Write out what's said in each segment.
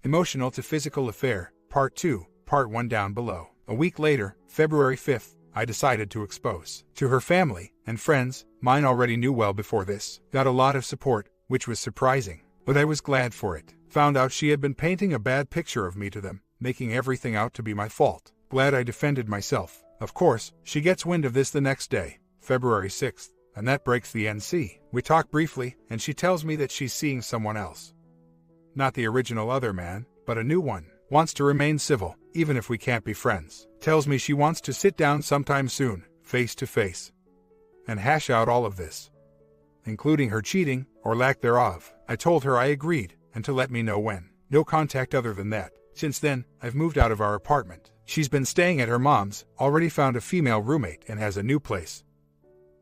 Emotional to Physical Affair, Part 2, Part 1 down below. A week later, February 5th, I decided to expose to her family and friends. Mine already knew well before this. Got a lot of support, which was surprising, but I was glad for it. Found out she had been painting a bad picture of me to them, making everything out to be my fault. Glad I defended myself. Of course, she gets wind of this the next day, February 6th, and that breaks the NC. We talk briefly, and she tells me that she's seeing someone else. Not the original other man, but a new one. Wants to remain civil, even if we can't be friends. Tells me she wants to sit down sometime soon, face to face, and hash out all of this, including her cheating, or lack thereof. I told her I agreed, and to let me know when. No contact other than that. Since then, I've moved out of our apartment. She's been staying at her mom's, already found a female roommate and has a new place.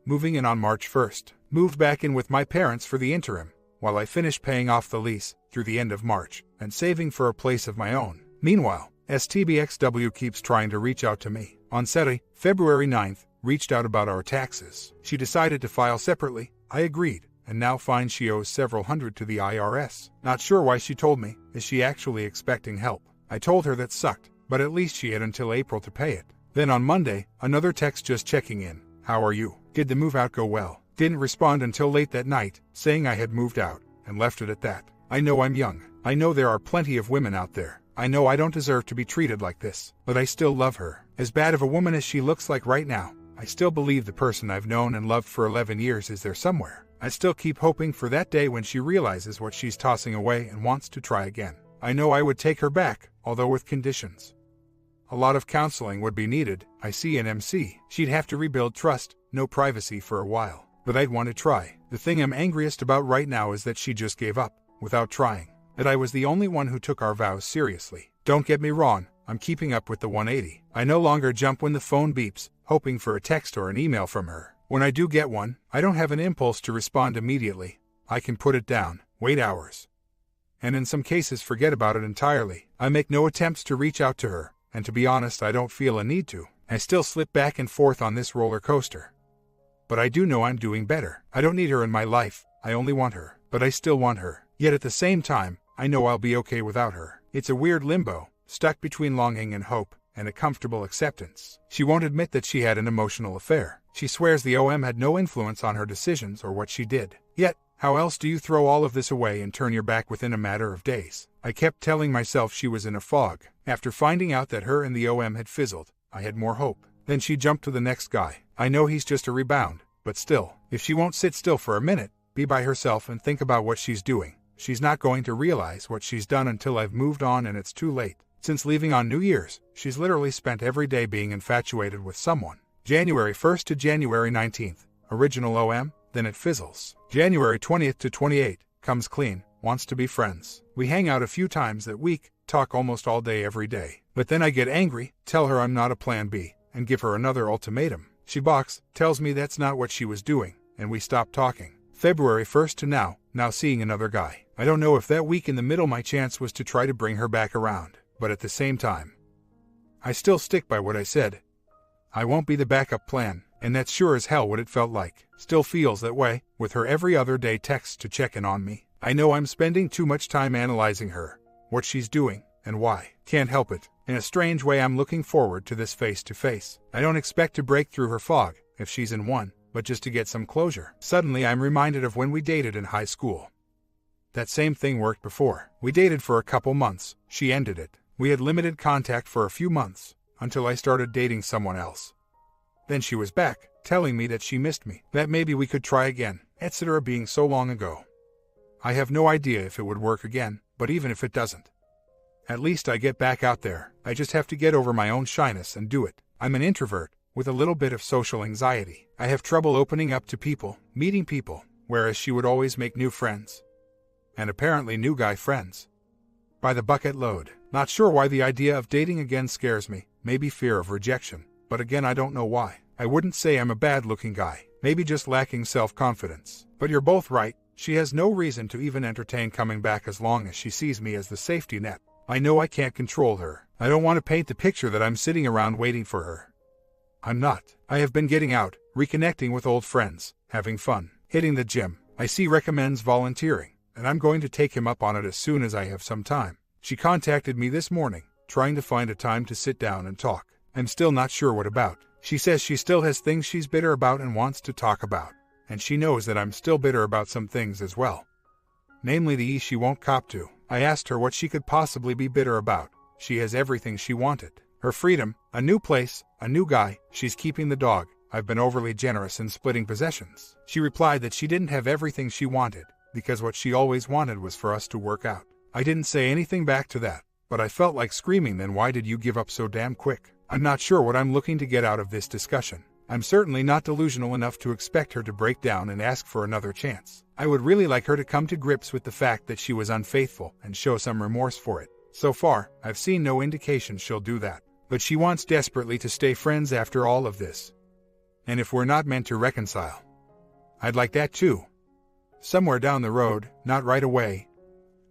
Moving in on March 1st. Moved back in with my parents for the interim, while I finish paying off the lease through the end of March, and saving for a place of my own. Meanwhile, STBXW keeps trying to reach out to me. On Saturday, February 9th, reached out about our taxes. She decided to file separately. I agreed, and now finds she owes several hundred to the IRS. Not sure why she told me. Is she actually expecting help? I told her that sucked, but at least she had until April to pay it. Then on Monday, another text just checking in. How are you? Did the move out go well? Didn't respond until late that night, saying I had moved out, and left it at that. I know I'm young. I know there are plenty of women out there. I know I don't deserve to be treated like this, but I still love her. As bad of a woman as she looks like right now, I still believe the person I've known and loved for 11 years is there somewhere. I still keep hoping for that day when she realizes what she's tossing away and wants to try again. I know I would take her back, although with conditions. A lot of counseling would be needed. I see an MC. She'd have to rebuild trust, no privacy for a while. But I'd want to try. The thing I'm angriest about right now is that she just gave up, without trying. That I was the only one who took our vows seriously. Don't get me wrong, I'm keeping up with the 180. I no longer jump when the phone beeps, hoping for a text or an email from her. When I do get one, I don't have an impulse to respond immediately. I can put it down, wait hours, and in some cases forget about it entirely. I make no attempts to reach out to her, and to be honest, I don't feel a need to. I still slip back and forth on this roller coaster. But I do know I'm doing better. I don't need her in my life, I only want her. But I still want her. Yet at the same time, I know I'll be okay without her. It's a weird limbo, stuck between longing and hope, and a comfortable acceptance. She won't admit that she had an emotional affair. She swears the OM had no influence on her decisions or what she did. Yet, how else do you throw all of this away and turn your back within a matter of days? I kept telling myself she was in a fog. After finding out that her and the OM had fizzled, I had more hope. Then she jumped to the next guy. I know he's just a rebound, but still, if she won't sit still for a minute, be by herself and think about what she's doing, she's not going to realize what she's done until I've moved on and it's too late. Since leaving on New Year's, she's literally spent every day being infatuated with someone. January 1st to January 19th, original OM, then it fizzles. January 20th to 28th, comes clean, wants to be friends. We hang out a few times that week, talk almost all day every day. But then I get angry, tell her I'm not a plan B, and give her another ultimatum. She balks, tells me that's not what she was doing, and we stop talking. February 1st to now seeing another guy. I don't know if that week in the middle my chance was to try to bring her back around, but at the same time, I still stick by what I said. I won't be the backup plan, and that's sure as hell what it felt like. Still feels that way, with her every other day texts to check in on me. I know I'm spending too much time analyzing her, what she's doing, and why. Can't help it. In a strange way I'm looking forward to this face-to-face. I don't expect to break through her fog, if she's in one, but just to get some closure. Suddenly I'm reminded of when we dated in high school. That same thing worked before. We dated for a couple months, she ended it. We had limited contact for a few months, until I started dating someone else. Then she was back, telling me that she missed me, that maybe we could try again, etc. being so long ago. I have no idea if it would work again, but even if it doesn't, at least I get back out there. I just have to get over my own shyness and do it. I'm an introvert, with a little bit of social anxiety. I have trouble opening up to people, meeting people, whereas she would always make new friends. And apparently new guy friends. By the bucket load. Not sure why the idea of dating again scares me, maybe fear of rejection, but again I don't know why. I wouldn't say I'm a bad-looking guy, maybe just lacking self-confidence. But you're both right, she has no reason to even entertain coming back as long as she sees me as the safety net. I know I can't control her. I don't want to paint the picture that I'm sitting around waiting for her. I'm not. I have been getting out, reconnecting with old friends, having fun, hitting the gym. I see recommends volunteering, and I'm going to take him up on it as soon as I have some time. She contacted me this morning, trying to find a time to sit down and talk. I'm still not sure what about. She says she still has things she's bitter about and wants to talk about. And she knows that I'm still bitter about some things as well. Namely the she won't cop to. I asked her what she could possibly be bitter about. She has everything she wanted. Her freedom, a new place, a new guy, she's keeping the dog. I've been overly generous in splitting possessions. She replied that she didn't have everything she wanted, because what she always wanted was for us to work out. I didn't say anything back to that, but I felt like screaming, then why did you give up so damn quick? I'm not sure what I'm looking to get out of this discussion. I'm certainly not delusional enough to expect her to break down and ask for another chance. I would really like her to come to grips with the fact that she was unfaithful and show some remorse for it. So far, I've seen no indication she'll do that. But she wants desperately to stay friends after all of this. And if we're not meant to reconcile, I'd like that too. Somewhere down the road, not right away.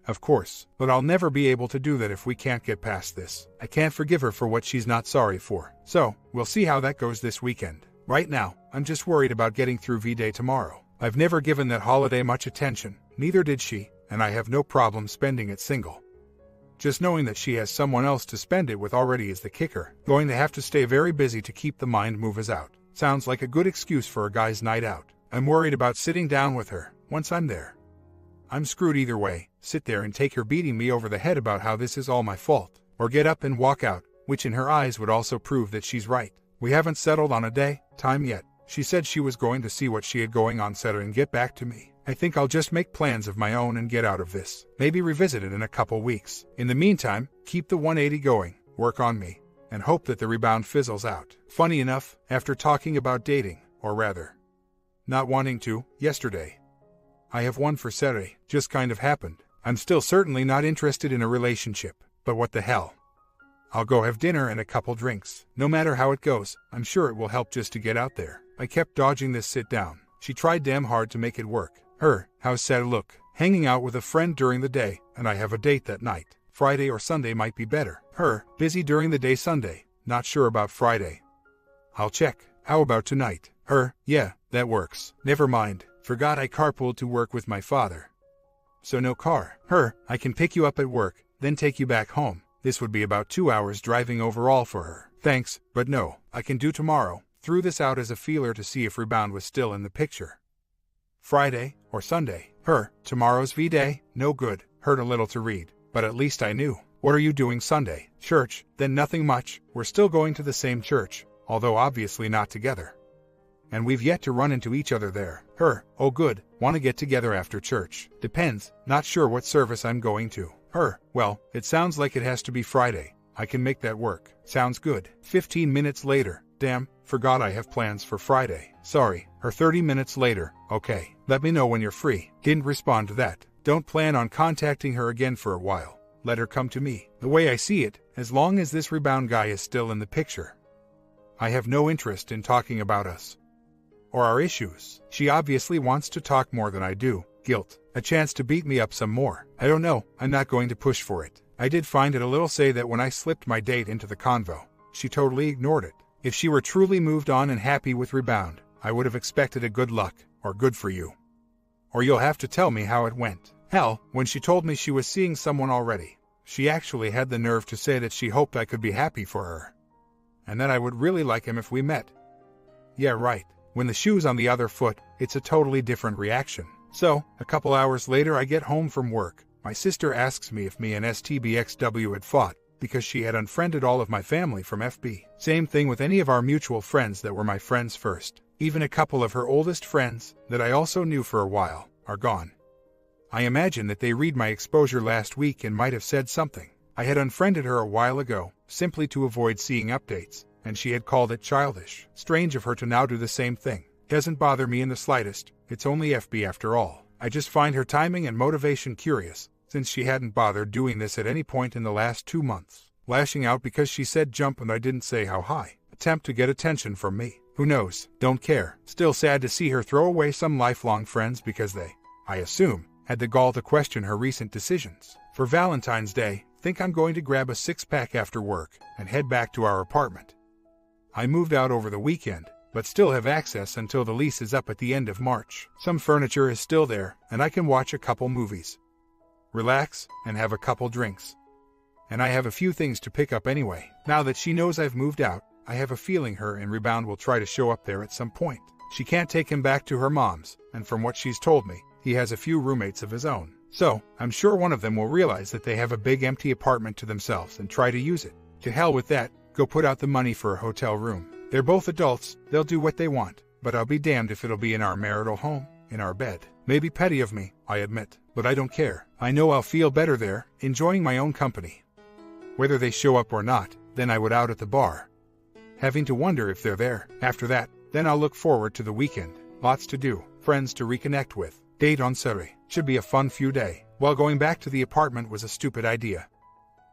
Of course, but I'll never be able to do that if we can't get past this. I can't forgive her for what she's not sorry for. So, we'll see how that goes this weekend. Right now, I'm just worried about getting through V-Day tomorrow. I've never given that holiday much attention, neither did she, and I have no problem spending it single. Just knowing that she has someone else to spend it with already is the kicker. Going to have to stay very busy to keep the mind movers out. Sounds like a good excuse for a guy's night out. I'm worried about sitting down with her, once I'm there. I'm screwed either way, sit there and take her beating me over the head about how this is all my fault, or get up and walk out, which in her eyes would also prove that she's right. We haven't settled on a day, time yet. She said she was going to see what she had going on Saturday and get back to me. I think I'll just make plans of my own and get out of this. Maybe revisit it in a couple weeks. In the meantime, keep the 180 going, work on me, and hope that the rebound fizzles out. Funny enough, after talking about dating, or rather, not wanting to, yesterday, I have one for Saturday, just kind of happened. I'm still certainly not interested in a relationship, but what the hell. I'll go have dinner and a couple drinks. No matter how it goes, I'm sure it will help just to get out there. I kept dodging this sit down. She tried damn hard to make it work. Her, how's sad look? Hanging out with a friend during the day, and I have a date that night. Friday or Sunday might be better. Her, busy during the day Sunday, not sure about Friday. I'll check. How about tonight? Her, yeah, that works. Never mind. Forgot I carpooled to work with my father. So no car. Her, I can pick you up at work, then take you back home. This would be about 2 hours driving overall for her. Thanks, but no, I can do tomorrow. Threw this out as a feeler to see if rebound was still in the picture. Friday, or Sunday. Her, tomorrow's V-Day, no good. Hurt a little to read, but at least I knew. What are you doing Sunday? Church, then nothing much. We're still going to the same church, although obviously not together. And we've yet to run into each other there. Her, oh good, want to get together after church. Depends, not sure what service I'm going to. Her, well, it sounds like it has to be Friday. I can make that work. Sounds good. 15 minutes later. Damn, forgot I have plans for Friday. Sorry. Her 30 minutes later. Okay, let me know when you're free. Didn't respond to that. Don't plan on contacting her again for a while. Let her come to me. The way I see it, as long as this rebound guy is still in the picture, I have no interest in talking about us or our issues. She obviously wants to talk more than I do. Guilt. A chance to beat me up some more. I don't know, I'm not going to push for it. I did find it a little say that when I slipped my date into the convo, she totally ignored it. If she were truly moved on and happy with rebound, I would have expected a good luck, or good for you. Or you'll have to tell me how it went. Hell, when she told me she was seeing someone already, she actually had the nerve to say that she hoped I could be happy for her. And that I would really like him if we met. Yeah, right. When the shoe's on the other foot, it's a totally different reaction. So, a couple hours later I get home from work. My sister asks me if me and STBXW had fought, because she had unfriended all of my family from FB. Same thing with any of our mutual friends that were my friends first. Even a couple of her oldest friends, that I also knew for a while, are gone. I imagine that they read my exposure last week and might have said something. I had unfriended her a while ago, simply to avoid seeing updates, and she had called it childish. Strange of her to now do the same thing. Doesn't bother me in the slightest. It's only FB after all. I just find her timing and motivation curious, since she hadn't bothered doing this at any point in the last 2 months. Lashing out because she said jump and I didn't say how high. Attempt to get attention from me. Who knows? Don't care. Still sad to see her throw away some lifelong friends because they, I assume, had the gall to question her recent decisions. For Valentine's Day, think I'm going to grab a 6-pack after work and head back to our apartment. I moved out over the weekend, but still have access until the lease is up at the end of March. Some furniture is still there, and I can watch a couple movies, relax, and have a couple drinks. and I have a few things to pick up anyway. Now that she knows I've moved out, I have a feeling her and Rebound will try to show up there at some point. She can't take him back to her mom's, and from what she's told me, he has a few roommates of his own. So, I'm sure one of them will realize that they have a big empty apartment to themselves and try to use it. To hell with that, go put out the money for a hotel room. They're both adults, they'll do what they want, but I'll be damned if it'll be in our marital home, in our bed. Maybe petty of me, I admit, but I don't care. I know I'll feel better there, enjoying my own company. Whether they show up or not, then I would out at the bar, having to wonder if they're there. After that, then I'll look forward to the weekend. Lots to do, friends to reconnect with. Date on Saturday. Should be a fun few day. While going back to the apartment was a stupid idea.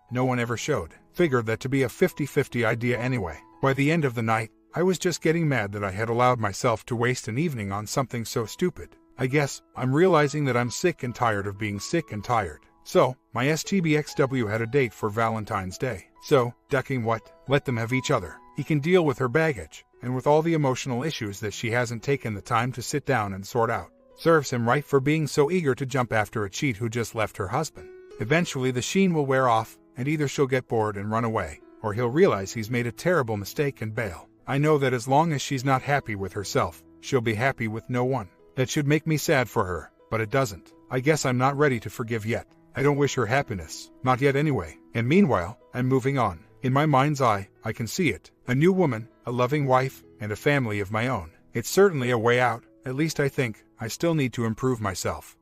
No one ever showed. Figured that to be a 50-50 idea anyway. By the end of the night, I was just getting mad that I had allowed myself to waste an evening on something so stupid. I guess I'm realizing that I'm sick and tired of being sick and tired. So, my STBXW had a date for Valentine's Day. So, ducking what? Let them have each other. He can deal with her baggage, and with all the emotional issues that she hasn't taken the time to sit down and sort out. Serves him right for being so eager to jump after a cheat who just left her husband. Eventually the sheen will wear off, and either she'll get bored and run away, or he'll realize he's made a terrible mistake and bail. I know that as long as she's not happy with herself, she'll be happy with no one. That should make me sad for her, but it doesn't. I guess I'm not ready to forgive yet. I don't wish her happiness. Not yet anyway. And meanwhile, I'm moving on. In my mind's eye, I can see it. A new woman, a loving wife, and a family of my own. It's certainly a way out, at least I think. I still need to improve myself.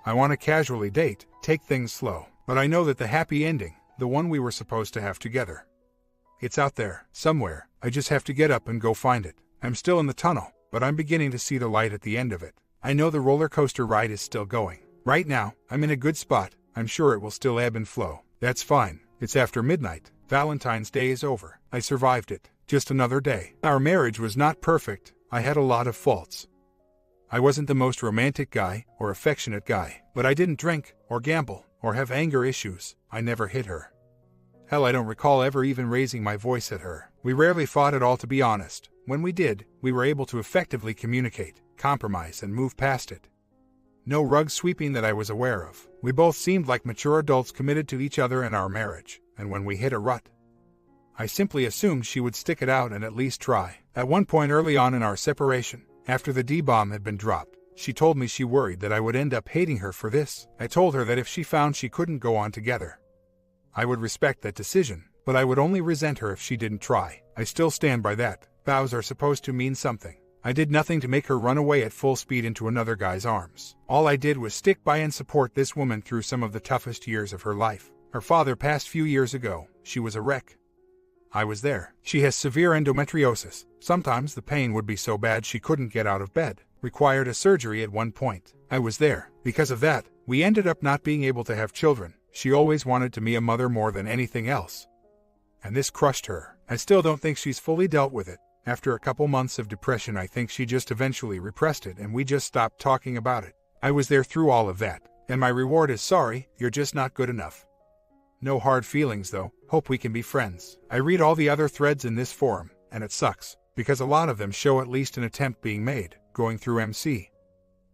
I want to casually date, take things slow, but I know that the happy ending, the one we were supposed to have together, it's out there, somewhere. I just have to get up and go find it. I'm still in the tunnel, but I'm beginning to see the light at the end of it. I know the roller coaster ride is still going. Right now, I'm in a good spot. I'm sure it will still ebb and flow. That's fine. It's after midnight. Valentine's Day is over. I survived it. Just another day. Our marriage was not perfect. I had a lot of faults. I wasn't the most romantic guy or affectionate guy, but I didn't drink or gamble or have anger issues. I never hit her. Hell, I don't recall ever even raising my voice at her. We rarely fought at all, to be honest. When we did, we were able to effectively communicate, compromise, and move past it. No rug sweeping that I was aware of. We both seemed like mature adults committed to each other and our marriage, and when we hit a rut, I simply assumed she would stick it out and at least try. At one point early on in our separation, after the D-bomb had been dropped, she told me she worried that I would end up hating her for this. I told her that if she found she couldn't go on together, I would respect that decision, but I would only resent her if she didn't try. I still stand by that. Vows are supposed to mean something. I did nothing to make her run away at full speed into another guy's arms. All I did was stick by and support this woman through some of the toughest years of her life. Her father passed few years ago. She was a wreck. I was there. She has severe endometriosis. Sometimes the pain would be so bad she couldn't get out of bed. Required a surgery at one point. I was there. Because of that, we ended up not being able to have children. She always wanted to be a mother more than anything else. And this crushed her. I still don't think she's fully dealt with it. After a couple months of depression, I think she just eventually repressed it and we just stopped talking about it. I was there through all of that. And my reward is sorry, you're just not good enough. No hard feelings though. Hope we can be friends. I read all the other threads in this forum, and it sucks, because a lot of them show at least an attempt being made, going through MC.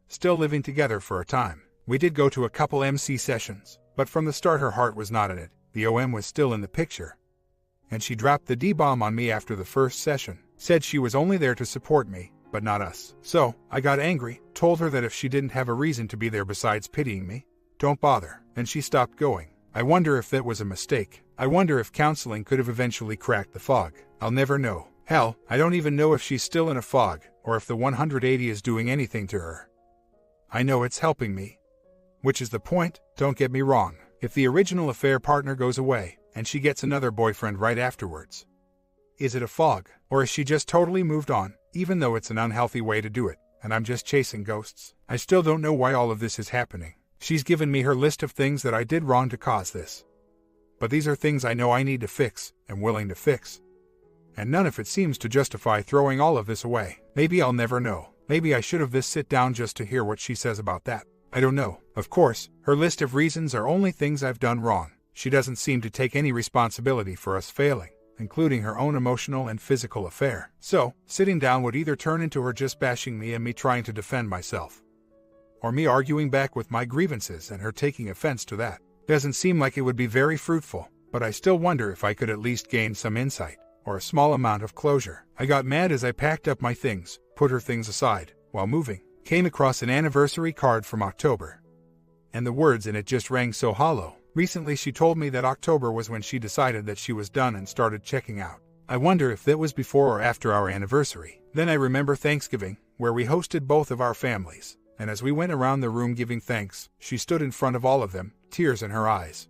Still living together for a time. We did go to a couple MC sessions, but from the start her heart was not in it. The OM was still in the picture. And she dropped the D-bomb on me after the first session. Said she was only there to support me, but not us. So, I got angry, told her that if she didn't have a reason to be there besides pitying me, don't bother, and she stopped going. I wonder if that was a mistake. I wonder if counseling could have eventually cracked the fog. I'll never know. Hell, I don't even know if she's still in a fog, or if the 180 is doing anything to her. I know it's helping me. Which is the point, don't get me wrong. If the original affair partner goes away, and she gets another boyfriend right afterwards, is it a fog, or is she just totally moved on, even though it's an unhealthy way to do it, and I'm just chasing ghosts? I still don't know why all of this is happening. She's given me her list of things that I did wrong to cause this. But these are things I know I need to fix, and willing to fix. And none of it seems to justify throwing all of this away. Maybe I'll never know. Maybe I should have this sit down just to hear what she says about that. I don't know. Of course, her list of reasons are only things I've done wrong. She doesn't seem to take any responsibility for us failing, including her own emotional and physical affair. So, sitting down would either turn into her just bashing me and me trying to defend myself, or me arguing back with my grievances and her taking offense to that. Doesn't seem like it would be very fruitful. but I still wonder if I could at least gain some insight, or a small amount of closure. I got mad as I packed up my things, put her things aside, while moving, came across an anniversary card from October. And the words in it just rang so hollow. Recently she told me that October was when she decided that she was done and started checking out. I wonder if that was before or after our anniversary. Then I remember Thanksgiving, where we hosted both of our families, and as we went around the room giving thanks, she stood in front of all of them, tears in her eyes,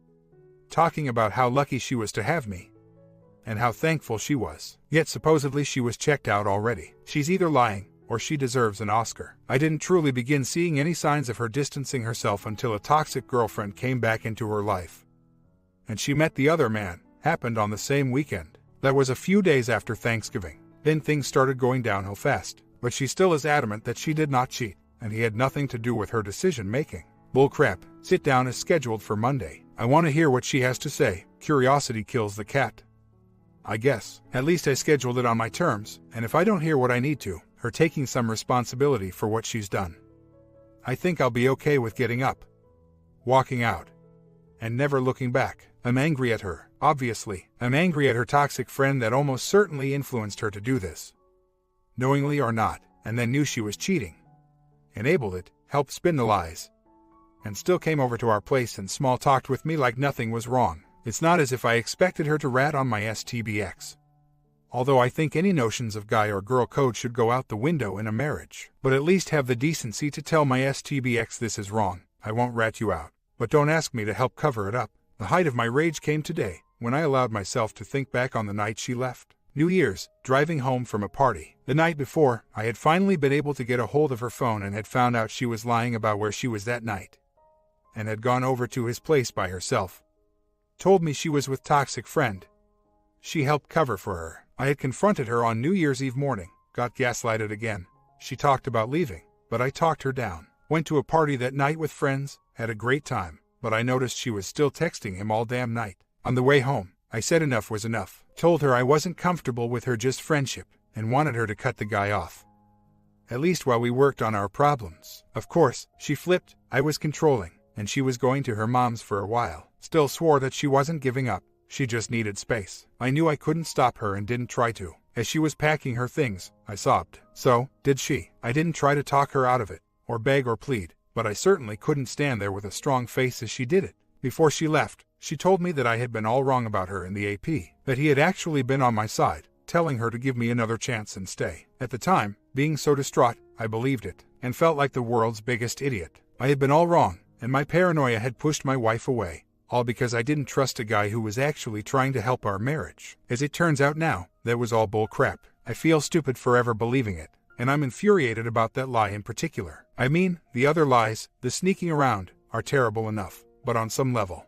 talking about how lucky she was to have me, and how thankful she was. Yet supposedly she was checked out already. She's either lying, or she deserves an Oscar. I didn't truly begin seeing any signs of her distancing herself until a toxic girlfriend came back into her life. And she met the other man. Happened on the same weekend. That was a few days after Thanksgiving. Then things started going downhill fast. But she still is adamant that she did not cheat, and he had nothing to do with her decision-making. Bullcrap. Sit down is scheduled for Monday. I want to hear what she has to say. Curiosity kills the cat, I guess. At least I scheduled it on my terms, and if I don't hear what I need to, her taking some responsibility for what she's done, I think I'll be okay with getting up, walking out, and never looking back. I'm angry at her, obviously. I'm angry at her toxic friend that almost certainly influenced her to do this, knowingly or not, and then knew she was cheating, enabled it, helped spin the lies, and still came over to our place and small-talked with me like nothing was wrong. It's not as if I expected her to rat on my STBX. Although I think any notions of guy or girl code should go out the window in a marriage. But at least have the decency to tell my STBX this is wrong. I won't rat you out. But don't ask me to help cover it up. The height of my rage came today, when I allowed myself to think back on the night she left. New Year's, driving home from a party. The night before, I had finally been able to get a hold of her phone and had found out she was lying about where she was that night, and had gone over to his place by herself. Told me she was with toxic friend. She helped cover for her. I had confronted her on New Year's Eve morning, got gaslighted again. She talked about leaving, but I talked her down. Went to a party that night with friends, had a great time, but I noticed she was still texting him all damn night. On the way home, I said enough was enough. Told her I wasn't comfortable with her just friendship, and wanted her to cut the guy off, at least while we worked on our problems. Of course, she flipped. I was controlling, and she was going to her mom's for a while. Still swore that she wasn't giving up. She just needed space. I knew I couldn't stop her and didn't try to. As she was packing her things, I sobbed. So, did she. I didn't try to talk her out of it, or beg or plead, but I certainly couldn't stand there with a strong face as she did it. Before she left, she told me that I had been all wrong about her in the AP, that he had actually been on my side, telling her to give me another chance and stay. At the time, being so distraught, I believed it, and felt like the world's biggest idiot. I had been all wrong, and my paranoia had pushed my wife away. All because I didn't trust a guy who was actually trying to help our marriage. As it turns out now, that was all bull crap. I feel stupid forever believing it, and I'm infuriated about that lie in particular. I mean, the other lies, the sneaking around, are terrible enough, but on some level,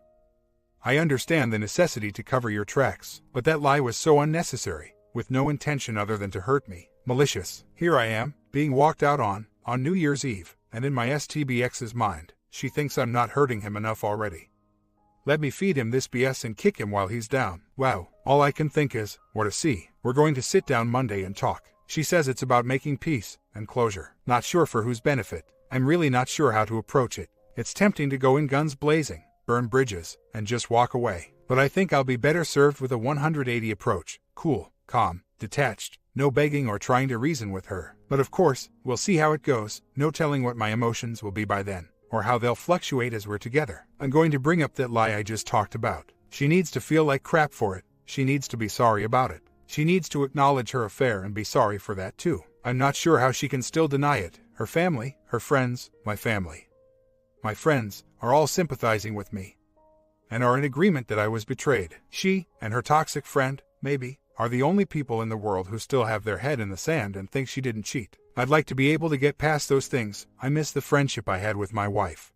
I understand the necessity to cover your tracks, but that lie was so unnecessary, with no intention other than to hurt me. Malicious. Here I am, being walked out on New Year's Eve, and in my STBX's mind, she thinks I'm not hurting him enough already. Let me feed him this BS and kick him while he's down. Wow, all I can think is, what a C. We're going to sit down Monday and talk. She says it's about making peace and closure. Not sure for whose benefit. I'm really not sure how to approach it. It's tempting to go in guns blazing, burn bridges, and just walk away. But I think I'll be better served with a 180 approach. Cool, calm, detached, no begging or trying to reason with her. But of course, we'll see how it goes. No telling what my emotions will be by then, or how they'll fluctuate as we're together. I'm going to bring up that lie I just talked about. She needs to feel like crap for it. She needs to be sorry about it. She needs to acknowledge her affair and be sorry for that too. I'm not sure how she can still deny it. Her family, her friends, my family, my friends, are all sympathizing with me, and are in agreement that I was betrayed. She, and her toxic friend, maybe, are the only people in the world who still have their head in the sand and think she didn't cheat. I'd like to be able to get past those things. I miss the friendship I had with my wife,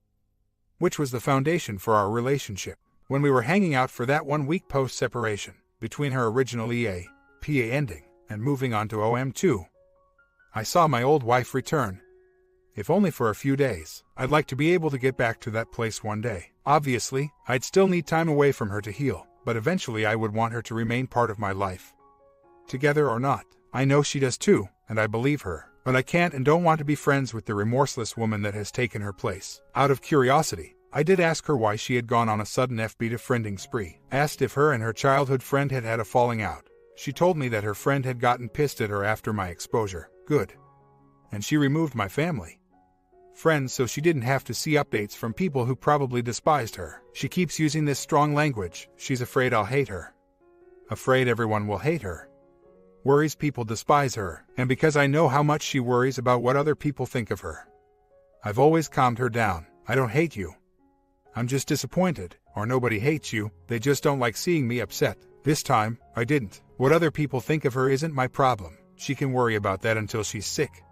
which was the foundation for our relationship. When we were hanging out for that 1 week post-separation, between her original PA ending, and moving on to OM2, I saw my old wife return. If only for a few days. I'd like to be able to get back to that place one day. Obviously, I'd still need time away from her to heal, but eventually I would want her to remain part of my life. Together or not. I know she does too, and I believe her. But I can't and don't want to be friends with the remorseless woman that has taken her place. Out of curiosity, I did ask her why she had gone on a sudden FB friending spree. Asked if her and her childhood friend had had a falling out. She told me that her friend had gotten pissed at her after my exposure. Good. And she removed my family friends so she didn't have to see updates from people who probably despised her. She keeps using this strong language. She's afraid I'll hate her. Afraid everyone will hate her. Worries people despise her, and because I know how much she worries about what other people think of her. I've always calmed her down. I don't hate you. I'm just disappointed, or nobody hates you, they just don't like seeing me upset. This time, I didn't. What other people think of her isn't my problem. She can worry about that until she's sick.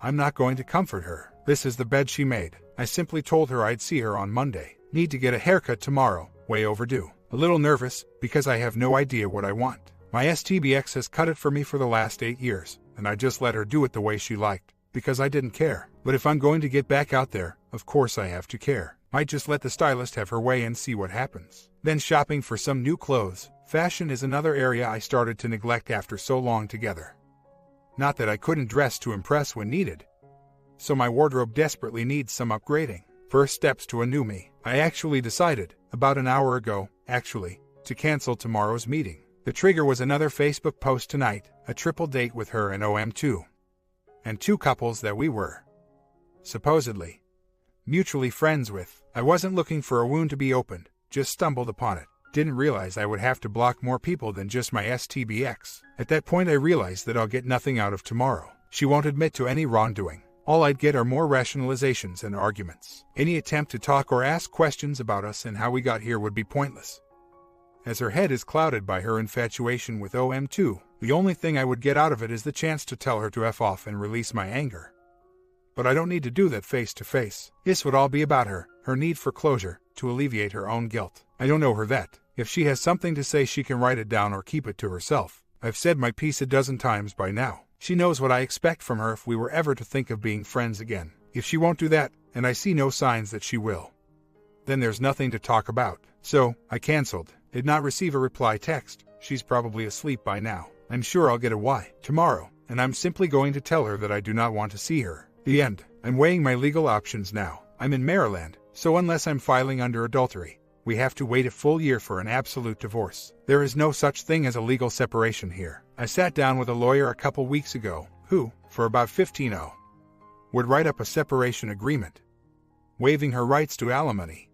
I'm not going to comfort her. This is the bed she made. I simply told her I'd see her on Monday. Need to get a haircut tomorrow, way overdue. A little nervous, because I have no idea what I want. My STBX has cut it for me for the last 8 years, and I just let her do it the way she liked, because I didn't care. But if I'm going to get back out there, of course I have to care. Might just let the stylist have her way and see what happens. Then shopping for some new clothes. Fashion is another area I started to neglect after so long together. Not that I couldn't dress to impress when needed. So my wardrobe desperately needs some upgrading. First steps to a new me. I actually decided, about an hour ago, to cancel tomorrow's meeting. The trigger was another Facebook post tonight, a triple date with her and OM2. And 2 couples that we were, supposedly, mutually friends with. I wasn't looking for a wound to be opened, just stumbled upon it. Didn't realize I would have to block more people than just my STBX. At that point I realized that I'll get nothing out of tomorrow. She won't admit to any wrongdoing. All I'd get are more rationalizations and arguments. Any attempt to talk or ask questions about us and how we got here would be pointless. As her head is clouded by her infatuation with OM2, the only thing I would get out of it is the chance to tell her to F off and release my anger. But I don't need to do that face to face. This would all be about her need for closure, to alleviate her own guilt. I don't know her that. If she has something to say she can write it down or keep it to herself. I've said my piece a dozen times by now. She knows what I expect from her if we were ever to think of being friends again. If she won't do that, and I see no signs that she will, then there's nothing to talk about. So, I canceled. Did not receive a reply text. She's probably asleep by now. I'm sure I'll get a why tomorrow, and I'm simply going to tell her that I do not want to see her. The end. I'm weighing my legal options now. I'm in Maryland, so unless I'm filing under adultery, we have to wait a full year for an absolute divorce. There is no such thing as a legal separation here. I sat down with a lawyer a couple weeks ago, who, for about $15,000, would write up a separation agreement, waiving her rights to alimony,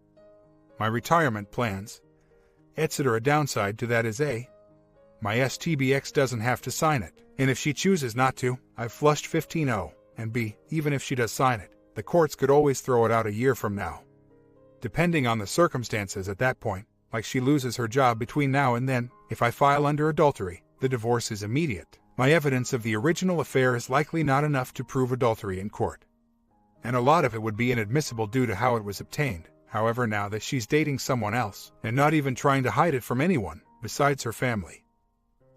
my retirement plans, etc. A downside to that is A, my STBX doesn't have to sign it, and if she chooses not to, I've flushed $15,000, and B, even if she does sign it, the courts could always throw it out a year from now. Depending on the circumstances at that point, like she loses her job between now and then, if I file under adultery, the divorce is immediate. My evidence of the original affair is likely not enough to prove adultery in court. And a lot of it would be inadmissible due to how it was obtained. However, now that she's dating someone else, and not even trying to hide it from anyone, besides her family,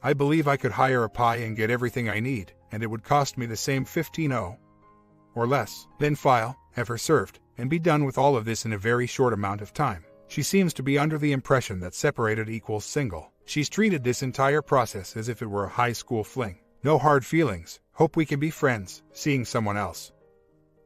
I believe I could hire a pie and get everything I need, and it would cost me the same $15,000 or less. Then file, have her served, and be done with all of this in a very short amount of time. She seems to be under the impression that separated equals single. She's treated this entire process as if it were a high school fling. No hard feelings, hope we can be friends, seeing someone else,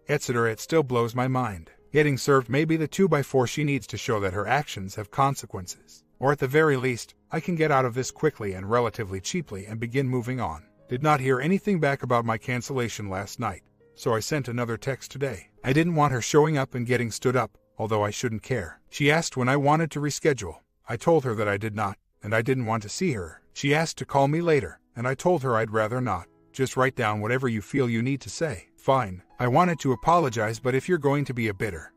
etc. It still blows my mind. Getting served may be the 2x4 she needs to show that her actions have consequences. Or at the very least, I can get out of this quickly and relatively cheaply and begin moving on. Did not hear anything back about my cancellation last night, so I sent another text today. I didn't want her showing up and getting stood up, although I shouldn't care. She asked when I wanted to reschedule. I told her that I did not, and I didn't want to see her. She asked to call me later, and I told her I'd rather not. Just write down whatever you feel you need to say. Fine. I wanted to apologize, but if you're going to be a bitter,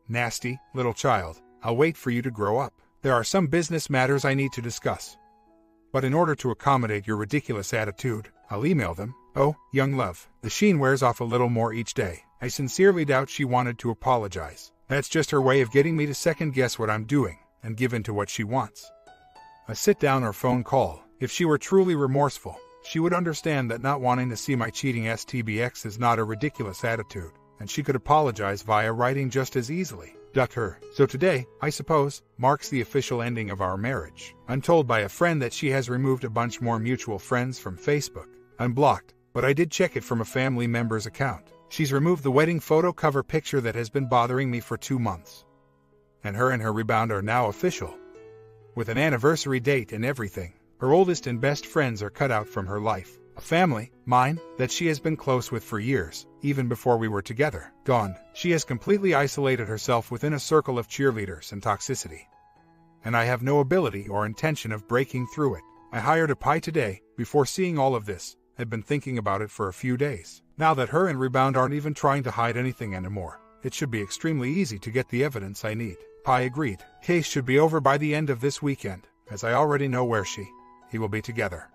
nasty, little child, I'll wait for you to grow up. There are some business matters I need to discuss. But in order to accommodate your ridiculous attitude, I'll email them. Oh, young love. The sheen wears off a little more each day. I sincerely doubt she wanted to apologize. That's just her way of getting me to second guess what I'm doing, and give in to what she wants. A sit-down or phone call. If she were truly remorseful, she would understand that not wanting to see my cheating STBX is not a ridiculous attitude, and she could apologize via writing just as easily. Duck her. So today, I suppose, marks the official ending of our marriage. I'm told by a friend that she has removed a bunch more mutual friends from Facebook. I'm blocked, but I did check it from a family member's account. She's removed the wedding photo cover picture that has been bothering me for 2 months. and her rebound are now official. With an anniversary date and everything, her oldest and best friends are cut out from her life. A family, mine, that she has been close with for years, even before we were together, gone. She has completely isolated herself within a circle of cheerleaders and toxicity. And I have no ability or intention of breaking through it. I hired a pie today. Before seeing all of this, I've been thinking about it for a few days. Now that her and Rebound aren't even trying to hide anything anymore, it should be extremely easy to get the evidence I need. Pi agreed. Case should be over by the end of this weekend, as I already know where he will be together.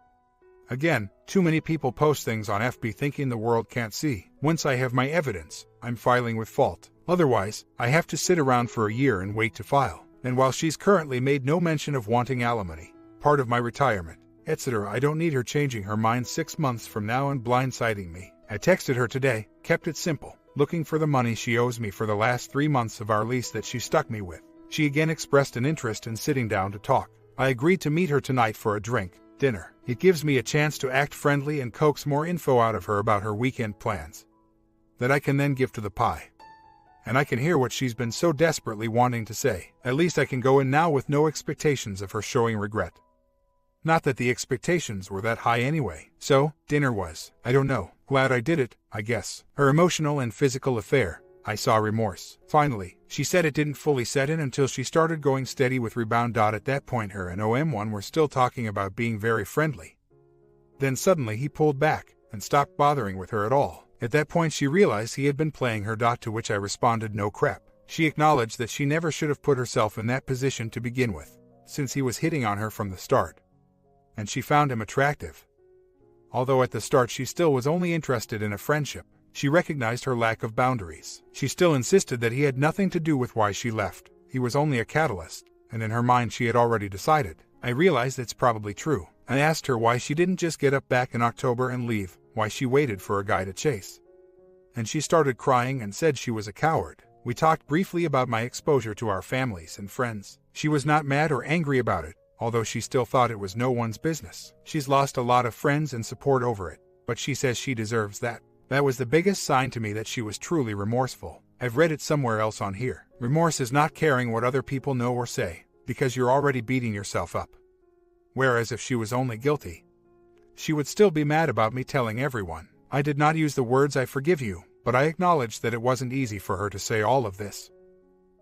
Again, too many people post things on FB thinking the world can't see. Once I have my evidence, I'm filing with fault. Otherwise, I have to sit around for a year and wait to file. And while she's currently made no mention of wanting alimony, part of my retirement, etc., I don't need her changing her mind 6 months from now and blindsiding me. I texted her today, kept it simple, looking for the money she owes me for the last 3 months of our lease that she stuck me with. She again expressed an interest in sitting down to talk. I agreed to meet her tonight for a drink, dinner. It gives me a chance to act friendly and coax more info out of her about her weekend plans that I can then give to the pie. And I can hear what she's been so desperately wanting to say. At least I can go in now with no expectations of her showing regret. Not that the expectations were that high anyway. So, dinner was, I don't know, glad I did it, I guess. Her emotional and physical affair, I saw remorse. Finally, she said it didn't fully set in until she started going steady with Rebound. At that point her and OM1 were still talking about being very friendly. Then suddenly he pulled back, and stopped bothering with her at all. At that point she realized he had been playing her. To which I responded, no crap. She acknowledged that she never should have put herself in that position to begin with, since he was hitting on her from the start. And she found him attractive. Although at the start she still was only interested in a friendship, she recognized her lack of boundaries. She still insisted that he had nothing to do with why she left. He was only a catalyst, and in her mind she had already decided. I realized it's probably true. I asked her why she didn't just get up back in October and leave, why she waited for a guy to chase. And she started crying and said she was a coward. We talked briefly about my exposure to our families and friends. She was not mad or angry about it, although she still thought it was no one's business. She's lost a lot of friends and support over it, but she says she deserves that. That was the biggest sign to me that she was truly remorseful. I've read it somewhere else on here. Remorse is not caring what other people know or say, because you're already beating yourself up. Whereas if she was only guilty, she would still be mad about me telling everyone. I did not use the words "I forgive you," but I acknowledged that it wasn't easy for her to say all of this,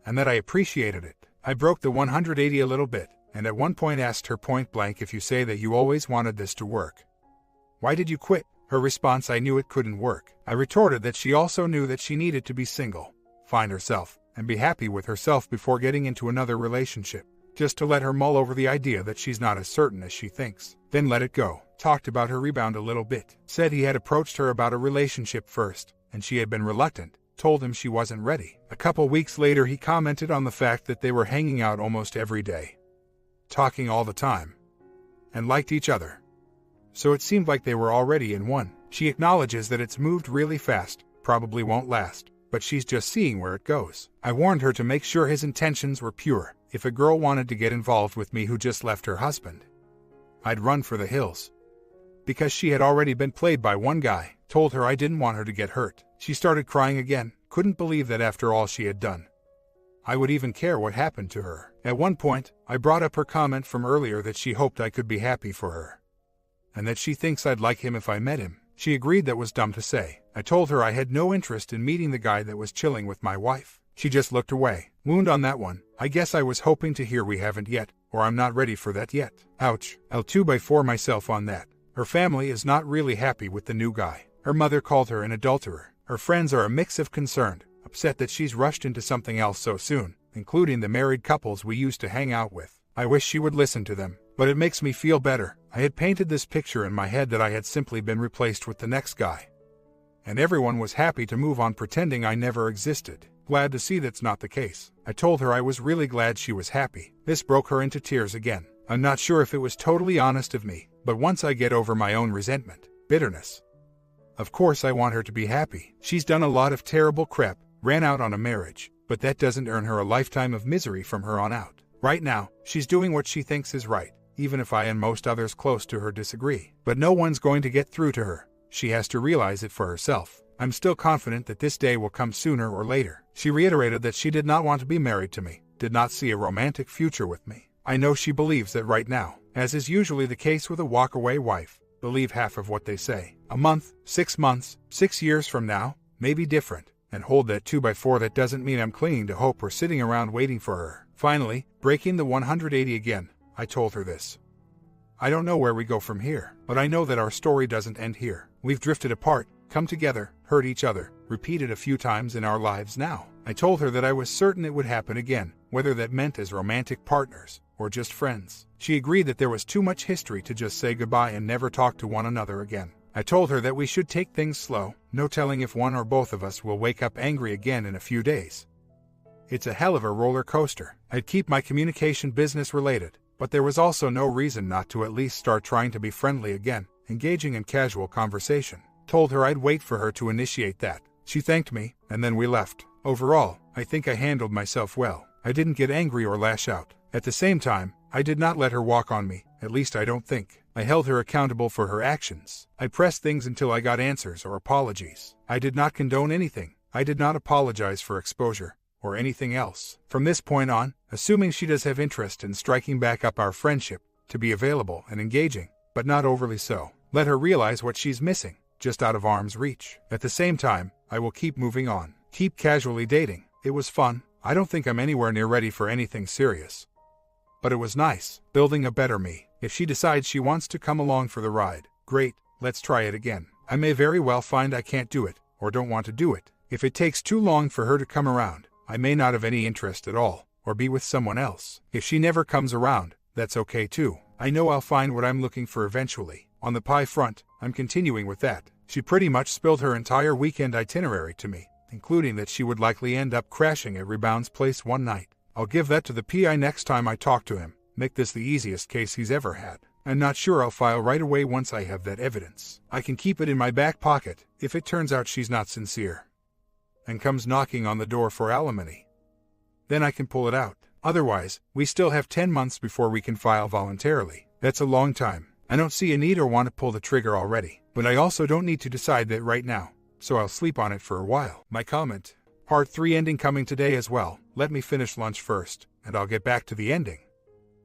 and that I appreciated it. I broke the 180 a little bit, and at one point asked her point blank, if you say that you always wanted this to work, why did you quit? Her response, I knew it couldn't work. I retorted that she also knew that she needed to be single, find herself, and be happy with herself before getting into another relationship, just to let her mull over the idea that she's not as certain as she thinks. Then let it go. Talked about her rebound a little bit. Said he had approached her about a relationship first, and she had been reluctant. Told him she wasn't ready. A couple weeks later he commented on the fact that they were hanging out almost every day, talking all the time, and liked each other. So it seemed like they were already in one. She acknowledges that it's moved really fast, probably won't last, but she's just seeing where it goes. I warned her to make sure his intentions were pure. If a girl wanted to get involved with me who just left her husband, I'd run for the hills. Because she had already been played by one guy. Told her I didn't want her to get hurt. She started crying again, couldn't believe that after all she had done, I would even care what happened to her. At one point, I brought up her comment from earlier that she hoped I could be happy for her, and that she thinks I'd like him if I met him. She agreed that was dumb to say. I told her I had no interest in meeting the guy that was chilling with my wife. She just looked away. Wound on that one. I guess I was hoping to hear we haven't yet, or I'm not ready for that yet. Ouch. I'll 2x4 myself on that. Her family is not really happy with the new guy. Her mother called her an adulterer. Her friends are a mix of concerned, upset that she's rushed into something else so soon, including the married couples we used to hang out with. I wish she would listen to them, but it makes me feel better. I had painted this picture in my head that I had simply been replaced with the next guy, and everyone was happy to move on pretending I never existed. Glad to see that's not the case. I told her I was really glad she was happy. This broke her into tears again. I'm not sure if it was totally honest of me, but once I get over my own resentment, bitterness, of course I want her to be happy. She's done a lot of terrible crap, ran out on a marriage, but that doesn't earn her a lifetime of misery from her on out. Right now, she's doing what she thinks is right, even if I and most others close to her disagree. But no one's going to get through to her. She has to realize it for herself. I'm still confident that this day will come sooner or later. She reiterated that she did not want to be married to me, did not see a romantic future with me. I know she believes that right now, as is usually the case with a walk-away wife. Believe half of what they say. A month, 6 months, 6 years from now, may be different, and hold that 2x4. That doesn't mean I'm clinging to hope or sitting around waiting for her. Finally, breaking the 180 again, I told her this. I don't know where we go from here, but I know that our story doesn't end here. We've drifted apart, come together, hurt each other, repeated a few times in our lives now. I told her that I was certain it would happen again, whether that meant as romantic partners or just friends. She agreed that there was too much history to just say goodbye and never talk to one another again. I told her that we should take things slow, no telling if one or both of us will wake up angry again in a few days. It's a hell of a roller coaster. I'd keep my communication business related, but there was also no reason not to at least start trying to be friendly again, engaging in casual conversation. Told her I'd wait for her to initiate that. She thanked me, and then we left. Overall, I think I handled myself well. I didn't get angry or lash out. At the same time, I did not let her walk on me, at least I don't think. I held her accountable for her actions. I pressed things until I got answers or apologies. I did not condone anything. I did not apologize for exposure or anything else. From this point on, assuming she does have interest in striking back up our friendship, to be available and engaging, but not overly so. Let her realize what she's missing, just out of arm's reach. At the same time, I will keep moving on. Keep casually dating. It was fun. I don't think I'm anywhere near ready for anything serious. But it was nice, building a better me. If she decides she wants to come along for the ride, great, let's try it again. I may very well find I can't do it, or don't want to do it. If it takes too long for her to come around, I may not have any interest at all, or be with someone else. If she never comes around, that's okay too. I know I'll find what I'm looking for eventually. On the pie front, I'm continuing with that. She pretty much spilled her entire weekend itinerary to me, including that she would likely end up crashing at Rebound's place one night. I'll give that to the PI next time I talk to him. Make this the easiest case he's ever had. I'm not sure I'll file right away once I have that evidence. I can keep it in my back pocket if it turns out she's not sincere and comes knocking on the door for alimony. Then I can pull it out. Otherwise, we still have 10 months before we can file voluntarily. That's a long time. I don't see a need or want to pull the trigger already, but I also don't need to decide that right now, so I'll sleep on it for a while. My comment. Part 3 ending coming today as well. Let me finish lunch first, and I'll get back to the ending.